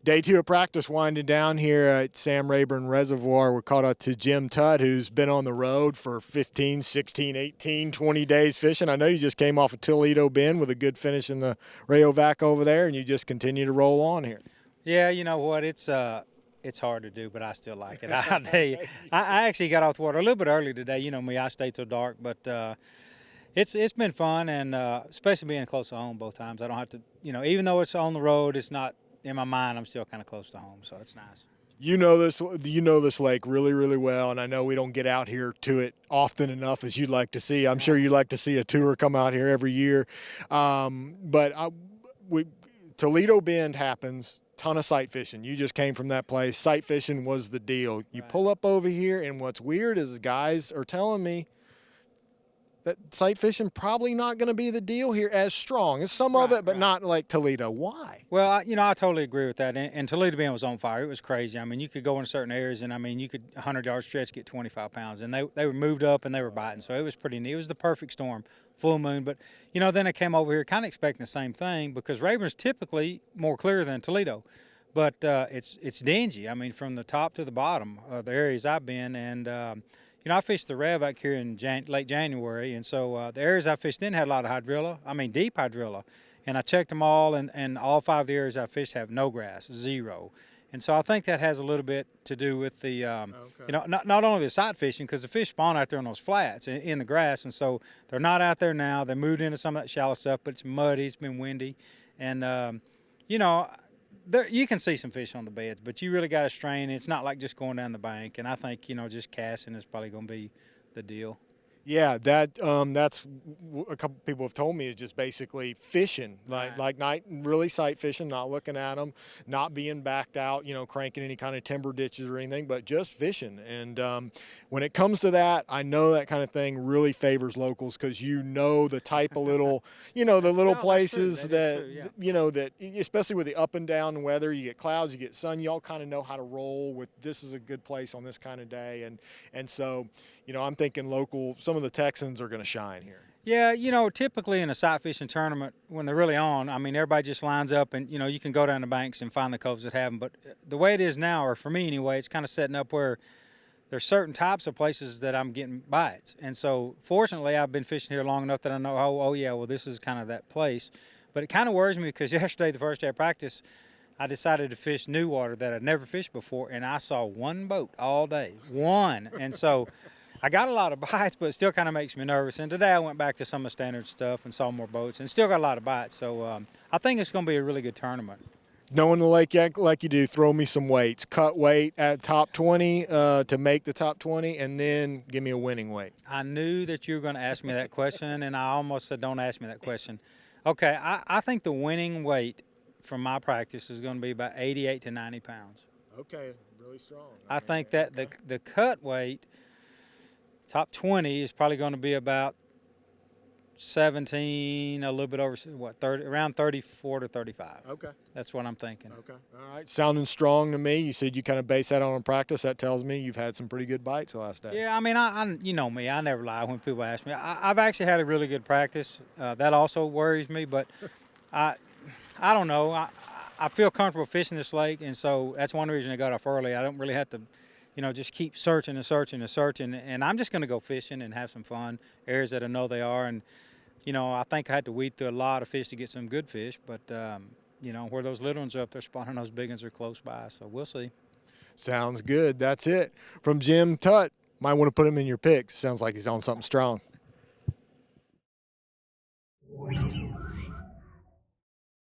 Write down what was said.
Day 2 of practice winding down here at Sam Rayburn Reservoir. We're caught up to Jim Tutt, who's been on the road for 15, 16, 18, 20 days fishing. I know you just came off of Toledo Bend with a good finish in the Rayovac over there, and you just continue to roll on here. Yeah, you know what? It's hard to do, but I still like it. I'll tell you, I actually got off the water a little bit early today. You know me, I stay till dark, but it's been fun, and especially being close to home both times. I don't have to, even though it's on the road, it's not in my mind. I'm still kind of close to home, so it's nice. You know this lake really, really well, and I know we don't get out here to it often enough as you'd like to see. I'm sure you'd like to see a tour come out here every year, Toledo Bend happens. Ton of sight fishing. You just came from that place. Sight fishing was the deal. You pull up over here, and what's weird is guys are telling me that sight fishing probably not going to be the deal here as strong. It's some of it, but not like Toledo. Why? Well, I totally agree with that. And Toledo Bend was on fire. It was crazy. I mean, you could go in certain areas, and I mean, you could 100-yard stretch get 25 pounds, and they were moved up and they were biting. So it was pretty neat. It was the perfect storm, full moon. But then I came over here kind of expecting the same thing because Rayburn's typically more clear than Toledo, but it's dingy. I mean, from the top to the bottom of the areas I've been, and I fished the Rayovac here in late January, and so the areas I fished in had a lot of hydrilla, deep hydrilla. And I checked them all, and all 5 of the areas I fished have no grass, 0. And so I think that has a little bit to do with the, not only the sight fishing, because the fish spawn out there on those flats in the grass, and so they're not out there now. They moved into some of that shallow stuff, but it's muddy, it's been windy, and, you can see some fish on the beds, but you really got to strain. It's not like just going down the bank, and I think just casting is probably going to be the deal. Yeah, that's a couple people have told me is just basically fishing, like not really sight fishing, not looking at them, not being backed out, cranking any kind of timber ditches or anything, but just fishing. And when it comes to that, I know that kind of thing really favors locals because the type of little, the little places that especially with the up and down weather, you get clouds, you get sun, you all kind of know how to roll with this is a good place on this kind of day, and so I'm thinking local. Some of the Texans are going to shine here. Yeah, typically in a sight fishing tournament, when they're really on, I mean, everybody just lines up and, you can go down the banks and find the coves that have them. But the way it is now, or for me anyway, it's kind of setting up where there's certain types of places that I'm getting bites. And so, fortunately, I've been fishing here long enough that I know, well, this is kind of that place. But it kind of worries me because yesterday, the first day of practice, I decided to fish new water that I'd never fished before, and I saw one boat all day. One. And so I got a lot of bites, but it still kind of makes me nervous. And today I went back to some of the standard stuff and saw more boats and still got a lot of bites. So I think it's going to be a really good tournament. Knowing the lake like you do, throw me some weights. Cut weight at top 20 to make the top 20, and then give me a winning weight. I knew that you were going to ask me that question, and I almost said don't ask me that question. Okay, I think the winning weight from my practice is going to be about 88 to 90 pounds. Okay, really strong. I think that the cut weight, top 20, is probably going to be about 17, a little bit over, 30, around 34 to 35. Okay. That's what I'm thinking. Okay. All right. Sounding strong to me. You said you kind of base that on practice. That tells me you've had some pretty good bites the last day. Yeah, I mean, you know me. I never lie when people ask me. I've actually had a really good practice. That also worries me, but I don't know. I feel comfortable fishing this lake, and so that's one reason I got off early. I don't really have to just keep searching and searching and searching. And I'm just going to go fishing and have some fun, areas that I know they are. And, I think I had to weed through a lot of fish to get some good fish. But, where those little ones are up there spawning, those big ones are close by. So we'll see. Sounds good. That's it. From Jim Tutt. Might want to put him in your picks. Sounds like he's on something strong.